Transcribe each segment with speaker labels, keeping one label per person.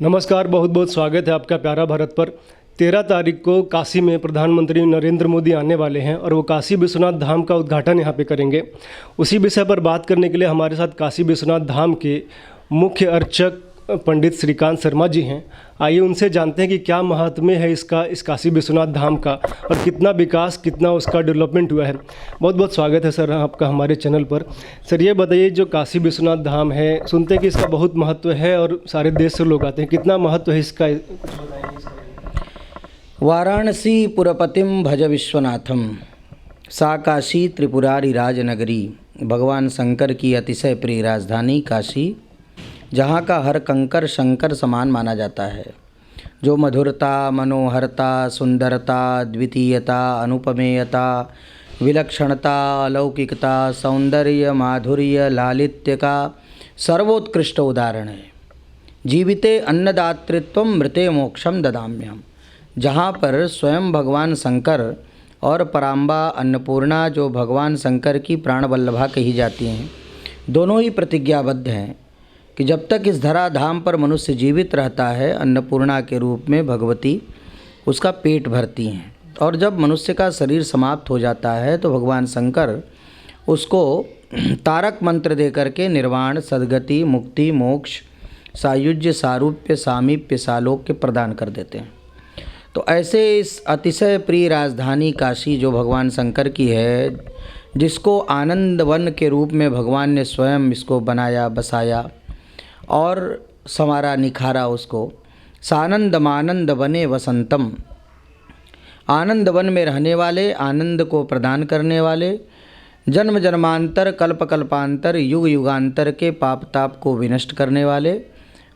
Speaker 1: नमस्कार, बहुत बहुत स्वागत है आपका प्यारा भारत पर। 13 तारीख को काशी में प्रधानमंत्री नरेंद्र मोदी आने वाले हैं और वो काशी विश्वनाथ धाम का उद्घाटन यहाँ पे करेंगे। उसी विषय पर बात करने के लिए हमारे साथ काशी विश्वनाथ धाम के मुख्य अर्चक पंडित श्रीकांत शर्मा जी हैं। आइए उनसे जानते हैं कि क्या महात्म्य है इस काशी विश्वनाथ धाम का और कितना विकास, कितना उसका डेवलपमेंट हुआ है। बहुत बहुत स्वागत है सर आपका हमारे चैनल पर। सर ये बताइए, जो काशी विश्वनाथ धाम है, सुनते हैं कि इसका बहुत महत्व है और सारे देश से लोग आते हैं, कितना महत्व है इसका?
Speaker 2: वाराणसी पुरपतिम भज विश्वनाथम, सा काशी त्रिपुरारी राजनगरी। भगवान शंकर की अतिशय प्रिय राजधानी काशी, जहाँ का हर कंकर शंकर समान माना जाता है। जो मधुरता, मनोहरता, सुंदरता, द्वितीयता, अनुपमेयता, विलक्षणता, अलौकिकता, सौंदर्य, माधुर्य, लालित्य का सर्वोत्कृष्ट उदाहरण है। जीविते अन्नदातृत्वम मृते मोक्षम ददाम्यहम, जहाँ पर स्वयं भगवान शंकर और पराम्बा अन्नपूर्णा, जो भगवान शंकर की प्राणवल्लभा कही जाती हैं, दोनों ही प्रतिज्ञाबद्ध हैं कि जब तक इस धराधाम पर मनुष्य जीवित रहता है, अन्नपूर्णा के रूप में भगवती उसका पेट भरती हैं, और जब मनुष्य का शरीर समाप्त हो जाता है तो भगवान शंकर उसको तारक मंत्र दे करके निर्वाण, सद्गति, मुक्ति, मोक्ष, सायुज्य, सारूप्य, सामीप्य, सालोक्य प्रदान कर देते हैं। तो ऐसे इस अतिशय प्रिय राजधानी काशी, जो भगवान शंकर की है, जिसको आनंद वन के रूप में भगवान ने स्वयं इसको बनाया, बसाया और संवारा, निखारा उसको। सानंद मानंद वने वसंतम, आनंद वन में रहने वाले, आनंद को प्रदान करने वाले, जन्म जन्मांतर, कल्प कल्पांतर, युग युगांतर के पाप ताप को विनष्ट करने वाले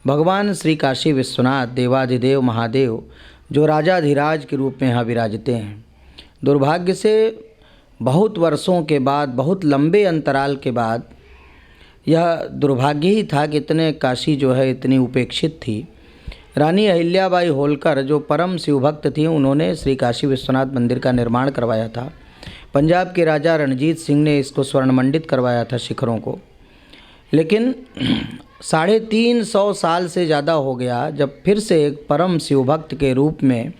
Speaker 2: भगवान श्री काशी विश्वनाथ देवाधिदेव महादेव, जो राजाधिराज के रूप में यहाँ विराजते हैं। दुर्भाग्य से बहुत वर्षों के बाद, बहुत लंबे अंतराल के बाद, यह दुर्भाग्य ही था कि इतने काशी जो है इतनी उपेक्षित थी। रानी अहिल्याबाई होलकर, जो परम शिवभक्त थी, उन्होंने श्री काशी विश्वनाथ मंदिर का निर्माण करवाया था। पंजाब के राजा रणजीत सिंह ने इसको स्वर्णमंडित करवाया था शिखरों को। लेकिन 350 साल से ज़्यादा हो गया जब फिर से एक परम शिवभक्त के रूप में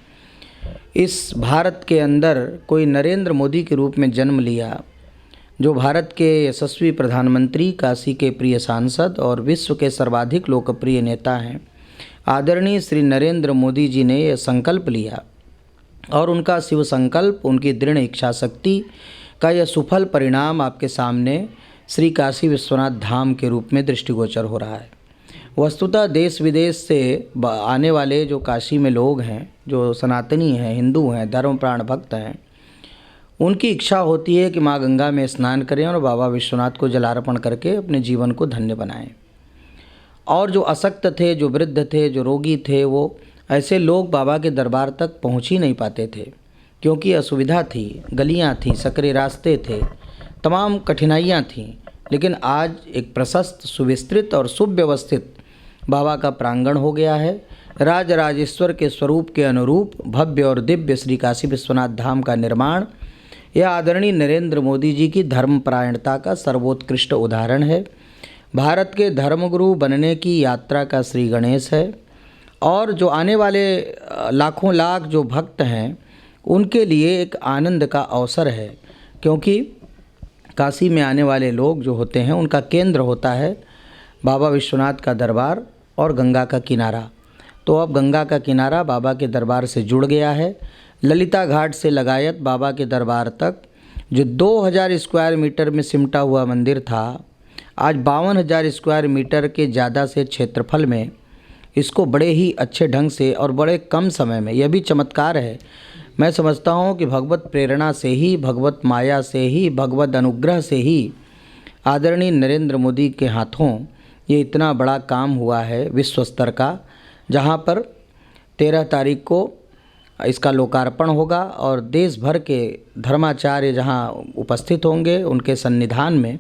Speaker 2: इस भारत के अंदर कोई नरेंद्र मोदी के रूप में जन्म लिया, जो भारत के यशस्वी प्रधानमंत्री, काशी के प्रिय सांसद और विश्व के सर्वाधिक लोकप्रिय नेता हैं। आदरणीय श्री नरेंद्र मोदी जी ने यह संकल्प लिया और उनका शिव संकल्प, उनकी दृढ़ इच्छा शक्ति का यह सुफल परिणाम आपके सामने श्री काशी विश्वनाथ धाम के रूप में दृष्टिगोचर हो रहा है। वस्तुतः देश विदेश से आने वाले जो काशी में लोग हैं, जो सनातनी हैं, हिंदू हैं, धर्म प्राण भक्त हैं, उनकी इच्छा होती है कि माँ गंगा में स्नान करें और बाबा विश्वनाथ को जलार्पण करके अपने जीवन को धन्य बनाएं। और जो अशक्त थे, जो वृद्ध थे, जो रोगी थे, वो ऐसे लोग बाबा के दरबार तक पहुँच ही नहीं पाते थे, क्योंकि असुविधा थी, गलियाँ थीं, सकरे रास्ते थे, तमाम कठिनाइयाँ थीं। लेकिन आज एक प्रशस्त, सुविस्तृत और सुव्यवस्थित बाबा का प्रांगण हो गया है। राज राजेश्वर के स्वरूप के अनुरूप भव्य और दिव्य श्री काशी विश्वनाथ धाम का निर्माण, यह आदरणीय नरेंद्र मोदी जी की धर्मपरायणता का सर्वोत्कृष्ट उदाहरण है। भारत के धर्मगुरु बनने की यात्रा का श्री गणेश है। और जो आने वाले लाखों लाख जो भक्त हैं, उनके लिए एक आनंद का अवसर है, क्योंकि काशी में आने वाले लोग जो होते हैं, उनका केंद्र होता है बाबा विश्वनाथ का दरबार और गंगा का किनारा। तो अब गंगा का किनारा बाबा के दरबार से जुड़ गया है। ललिता घाट से लगायत बाबा के दरबार तक जो 2000 स्क्वायर मीटर में सिमटा हुआ मंदिर था, आज 52,000 स्क्वायर मीटर के ज़्यादा से क्षेत्रफल में इसको बड़े ही अच्छे ढंग से और बड़े कम समय में, यह भी चमत्कार है। मैं समझता हूँ कि भगवत प्रेरणा से ही, भगवत माया से ही, भगवत अनुग्रह से ही आदरणीय नरेंद्र मोदी के हाथों ये इतना बड़ा काम हुआ है विश्व स्तर का, जहाँ पर 13 तारीख को इसका लोकार्पण होगा और देश भर के धर्माचार्य जहाँ उपस्थित होंगे, उनके सन्निधान में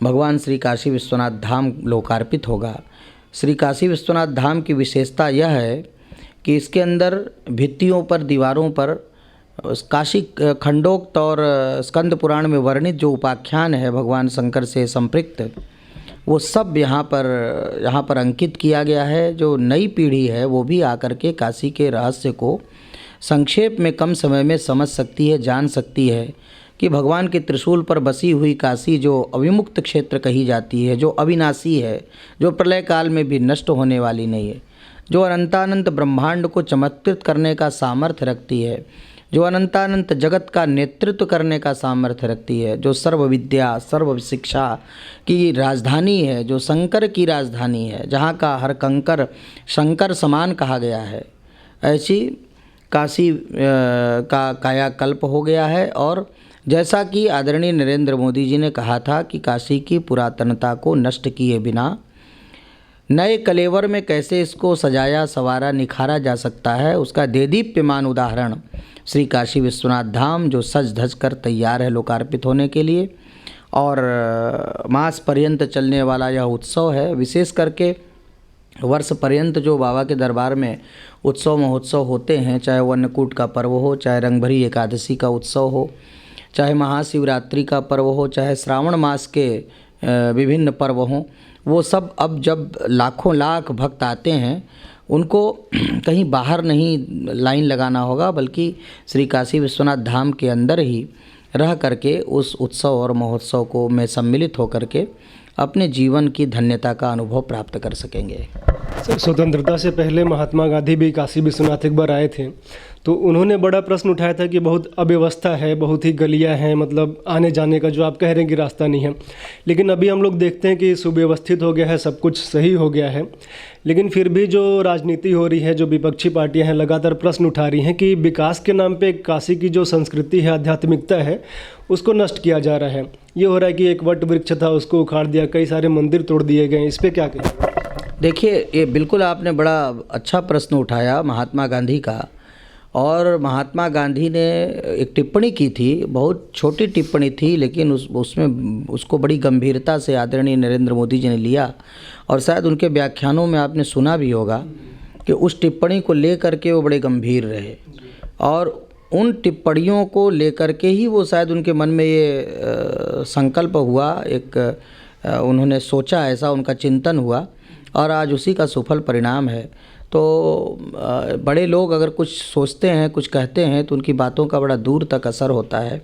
Speaker 2: भगवान श्री काशी विश्वनाथ धाम लोकार्पित होगा। श्री काशी विश्वनाथ धाम की विशेषता यह है कि इसके अंदर भित्तियों पर, दीवारों पर काशी खंडोक्त और स्कंद पुराण में वर्णित जो उपाख्यान है भगवान शंकर से संपृक्त, वो सब यहाँ पर अंकित किया गया है। जो नई पीढ़ी है वो भी आकर के काशी के रहस्य को संक्षेप में कम समय में समझ सकती है, जान सकती है कि भगवान के त्रिशूल पर बसी हुई काशी जो अविमुक्त क्षेत्र कही जाती है, जो अविनाशी है, जो प्रलय काल में भी नष्ट होने वाली नहीं है, जो अनंतानंत ब्रह्मांड को चमत्कृत करने का सामर्थ्य रखती है, जो अनंतानंत जगत का नेतृत्व करने का सामर्थ्य रखती है, जो सर्व विद्या सर्व शिक्षा की राजधानी है, जो शंकर की राजधानी है, जहाँ का हर कंकर शंकर समान कहा गया है, ऐसी काशी का कायाकल्प हो गया है। और जैसा कि आदरणीय नरेंद्र मोदी जी ने कहा था कि काशी की पुरातनता को नष्ट किए बिना नए कलेवर में कैसे इसको सजाया संवारा निखारा जा सकता है, उसका देदीप्यमान उदाहरण श्री काशी विश्वनाथ धाम जो सज धज कर तैयार है लोकार्पित होने के लिए। और मास पर्यंत चलने वाला यह उत्सव है। विशेष करके वर्ष पर्यंत जो बाबा के दरबार में उत्सव महोत्सव होते हैं, चाहे वो अन्नकूट का पर्व हो, चाहे रंगभरी एकादशी का उत्सव हो, चाहे महाशिवरात्रि का पर्व हो, चाहे श्रावण मास के विभिन्न पर्व हों, वो सब अब जब लाखों लाख भक्त आते हैं उनको कहीं बाहर नहीं लाइन लगाना होगा, बल्कि श्री काशी विश्वनाथ धाम के अंदर ही रह करके उस उत्सव और महोत्सव को में सम्मिलित होकर के अपने जीवन की धन्यता का अनुभव प्राप्त कर सकेंगे।
Speaker 1: सर, स्वतंत्रता से पहले महात्मा गांधी भी काशी विश्वनाथ एक बार आए थे, तो उन्होंने बड़ा प्रश्न उठाया था कि बहुत अव्यवस्था है, बहुत ही गलियां हैं, मतलब आने जाने का जो आप कह रहे हैं कि रास्ता नहीं है। लेकिन अभी हम लोग देखते हैं कि सुव्यवस्थित हो गया है, सब कुछ सही हो गया है। लेकिन फिर भी जो राजनीति हो रही है, जो विपक्षी पार्टियां हैं, लगातार प्रश्न उठा रही हैं कि विकास के नाम पे काशी की जो संस्कृति है, आध्यात्मिकता है, उसको नष्ट किया जा रहा है। ये हो रहा है कि एक वट वृक्ष था उसको उखाड़ दिया, कई सारे मंदिर तोड़ दिए गए। इस पर क्या कहें?
Speaker 2: देखिए, ये बिल्कुल आपने बड़ा अच्छा प्रश्न उठाया महात्मा गांधी का। और महात्मा गांधी ने एक टिप्पणी की थी, बहुत छोटी टिप्पणी थी, लेकिन उसमें उसको बड़ी गंभीरता से आदरणीय नरेंद्र मोदी जी ने लिया। और शायद उनके व्याख्यानों में आपने सुना भी होगा कि उस टिप्पणी को लेकर के वो बड़े गंभीर रहे, और उन टिप्पणियों को लेकर के ही वो शायद उनके मन में ये संकल्प हुआ, एक उन्होंने सोचा, ऐसा उनका चिंतन हुआ, और आज उसी का सुफल परिणाम है। तो बड़े लोग अगर कुछ सोचते हैं, कुछ कहते हैं, तो उनकी बातों का बड़ा दूर तक असर होता है।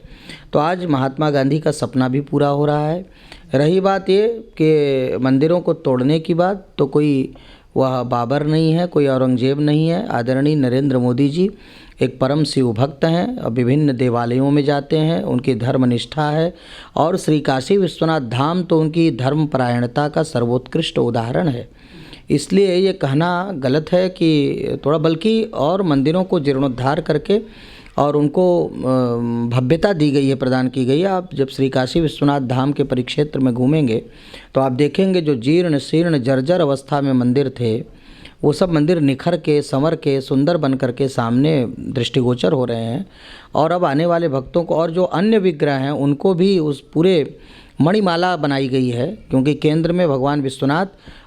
Speaker 2: तो आज महात्मा गांधी का सपना भी पूरा हो रहा है। रही बात ये कि मंदिरों को तोड़ने की बात, तो कोई वह बाबर नहीं है, कोई औरंगजेब नहीं है। आदरणीय नरेंद्र मोदी जी एक परम शिव भक्त हैं और विभिन्न देवालयों में जाते हैं, उनकी धर्मनिष्ठा है। और श्री काशी विश्वनाथ धाम तो उनकी धर्मपरायणता का सर्वोत्कृष्ट उदाहरण है। इसलिए ये कहना गलत है कि थोड़ा, बल्कि और मंदिरों को जीर्णोद्धार करके और उनको भव्यता दी गई है, प्रदान की गई है। आप जब श्री काशी विश्वनाथ धाम के परिक्षेत्र में घूमेंगे तो आप देखेंगे जो जीर्ण शीर्ण जर्जर अवस्था में मंदिर थे, वो सब मंदिर निखर के, संवर के, सुंदर बन करके सामने दृष्टिगोचर हो रहे हैं। और अब आने वाले भक्तों को, और जो अन्य विग्रह हैं उनको भी उस पूरे मणिमाला बनाई गई है, क्योंकि केंद्र में भगवान विश्वनाथ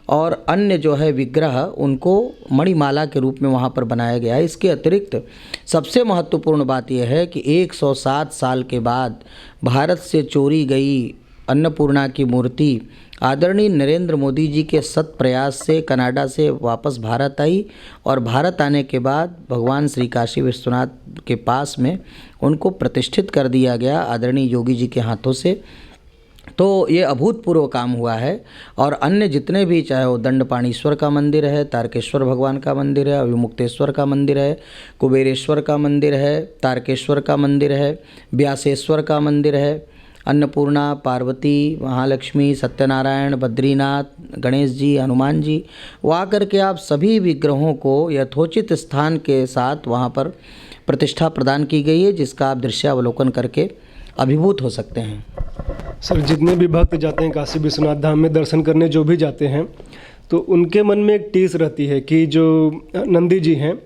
Speaker 2: और अन्य जो है विग्रह उनको मणिमाला के रूप में वहाँ पर बनाया गया है। इसके अतिरिक्त सबसे महत्वपूर्ण बात यह है कि 107 साल के बाद भारत से चोरी गई अन्नपूर्णा की मूर्ति आदरणीय नरेंद्र मोदी जी के सत प्रयास से कनाडा से वापस भारत आई, और भारत आने के बाद भगवान श्री काशी विश्वनाथ के पास में उनको प्रतिष्ठित कर दिया गया आदरणीय योगी जी के हाथों से। तो ये अभूतपूर्व काम हुआ है। और अन्य जितने भी, चाहे वो दंडपाणीश्वर का मंदिर है, तारकेश्वर भगवान का मंदिर है, अभिमुक्तेश्वर का मंदिर है, कुबेरेश्वर का मंदिर है, तारकेश्वर का मंदिर है, व्यासेश्वर का मंदिर है, अन्नपूर्णा, पार्वती, महालक्ष्मी, सत्यनारायण, बद्रीनाथ, गणेश जी, हनुमान जी, वो आकर के आप सभी विग्रहों को यथोचित स्थान के साथ वहाँ पर प्रतिष्ठा प्रदान की गई है, जिसका आप दृश्यावलोकन करके अभिभूत हो सकते हैं।
Speaker 1: सर, जितने भी भक्त जाते हैं काशी विश्वनाथ धाम में दर्शन करने, जो भी जाते हैं, तो उनके मन में एक टीस रहती है कि जो नंदी जी हैं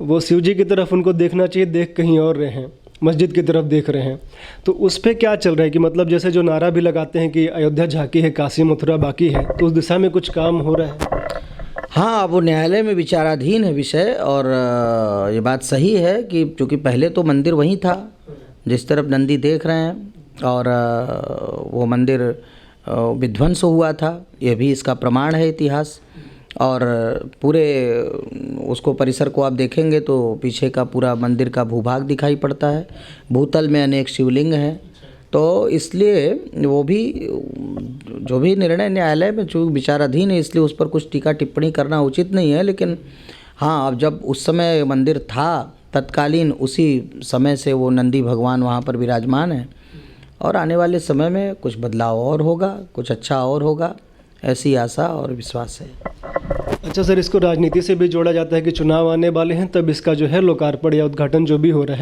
Speaker 1: वो शिव जी की तरफ उनको देखना चाहिए, देख कहीं और रहे हैं, मस्जिद की तरफ देख रहे हैं। तो उस पर क्या चल रहा है कि मतलब जैसे जो नारा भी लगाते हैं कि अयोध्या झांकी है, काशी मथुरा बाकी है, तो उस दिशा में कुछ काम हो रहा है?
Speaker 2: हाँ, वो न्यायालय में विचाराधीन है विषय। और ये बात सही है कि चूँकि पहले तो मंदिर वहीं था जिस तरफ नंदी देख रहे हैं, और वो मंदिर विध्वंस हुआ था, यह भी इसका प्रमाण है इतिहास। और पूरे उसको परिसर को आप देखेंगे तो पीछे का पूरा मंदिर का भूभाग दिखाई पड़ता है, भूतल में अनेक शिवलिंग हैं। तो इसलिए वो भी जो भी निर्णय न्यायालय में चूँकि विचाराधीन है, इसलिए उस पर कुछ टीका टिप्पणी करना उचित नहीं है। लेकिन हाँ, अब जब उस समय मंदिर था तत्कालीन, उसी समय से वो नंदी भगवान वहाँ पर विराजमान है, और आने वाले समय में कुछ बदलाव और होगा, कुछ अच्छा और होगा, ऐसी आशा और विश्वास है।
Speaker 1: अच्छा सर, इसको राजनीति से भी जोड़ा जाता है कि चुनाव आने वाले हैं, तब इसका जो है लोकार्पण या उद्घाटन जो भी हो रहा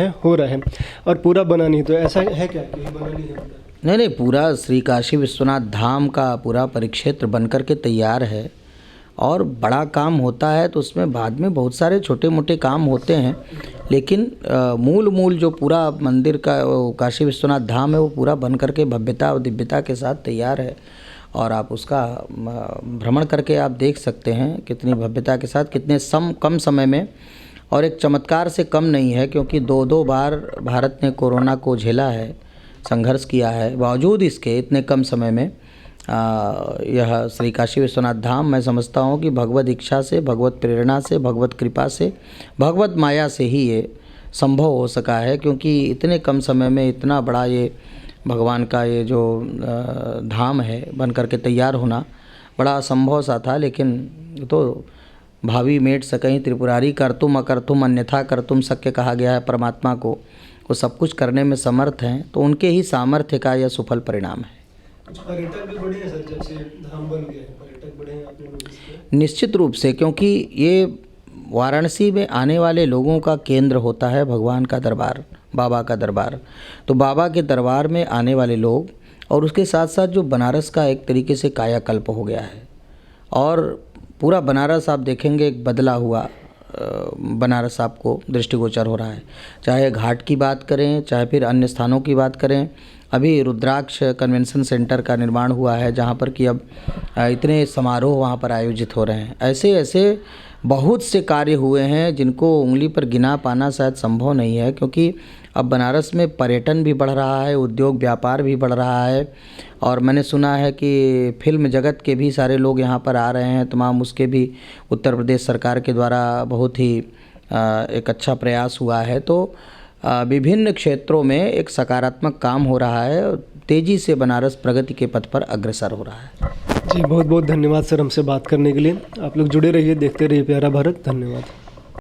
Speaker 1: है और पूरा बना नहीं, तो ऐसा है क्या कि बना नहीं है?
Speaker 2: नहीं, पूरा श्री काशी विश्वनाथ धाम का पूरा परिक्षेत्र बनकर के तैयार है, और बड़ा काम होता है तो उसमें बाद में बहुत सारे छोटे मोटे काम होते हैं, लेकिन मूल जो पूरा मंदिर का काशी विश्वनाथ धाम है वो पूरा बन करके भव्यता और दिव्यता के साथ तैयार है। और आप उसका भ्रमण करके आप देख सकते हैं कितनी भव्यता के साथ, कितने कम समय में, और एक चमत्कार से कम नहीं है, क्योंकि दो बार भारत ने कोरोना को झेला है, संघर्ष किया है, बावजूद इसके इतने कम समय में यह श्री काशी विश्वनाथ धाम, मैं समझता हूँ कि भगवत इच्छा से, भगवत प्रेरणा से, भगवत कृपा से, भगवत माया से ही ये संभव हो सका है। क्योंकि इतने कम समय में इतना बड़ा ये भगवान का ये जो धाम है बन करके तैयार होना बड़ा असंभव सा था। लेकिन तो भावी मेट सकहीं त्रिपुरारी, कर्तुम अकर्तुम अन्यथा कर्तुम शक्य कहा गया है परमात्मा को, वो सब कुछ करने में समर्थ हैं, तो उनके ही सामर्थ्य का यह सुफल परिणाम है।
Speaker 1: पर्यटक भी बढ़े हैं सर, जब से धाम बन गया है, पर्यटक बढ़े हैं आपने नोटिस किया?
Speaker 2: निश्चित रूप से, क्योंकि ये वाराणसी में आने वाले लोगों का केंद्र होता है भगवान का दरबार, बाबा का दरबार। तो बाबा के दरबार में आने वाले लोग, और उसके साथ साथ जो बनारस का एक तरीके से कायाकल्प हो गया है, और पूरा बनारस आप देखेंगे एक बदला हुआ बनारस आपको दृष्टिगोचर हो रहा है। चाहे घाट की बात करें, चाहे फिर अन्य स्थानों की बात करें। अभी रुद्राक्ष कन्वेंशन सेंटर का निर्माण हुआ है, जहाँ पर कि अब इतने समारोह वहाँ पर आयोजित हो रहे हैं। ऐसे ऐसे बहुत से कार्य हुए हैं जिनको उंगली पर गिना पाना शायद संभव नहीं है, क्योंकि अब बनारस में पर्यटन भी बढ़ रहा है, उद्योग व्यापार भी बढ़ रहा है, और मैंने सुना है कि फिल्म जगत के भी सारे लोग यहाँ पर आ रहे हैं तमाम। उसके भी उत्तर प्रदेश सरकार के द्वारा बहुत ही एक अच्छा प्रयास हुआ है। तो विभिन्न क्षेत्रों में एक सकारात्मक काम हो रहा है, तेज़ी से बनारस प्रगति के पथ पर अग्रसर हो रहा है।
Speaker 1: जी बहुत बहुत धन्यवाद सर हमसे बात करने के लिए। आप लोग जुड़े रहिए, देखते रहिए प्यारा भारत। धन्यवाद।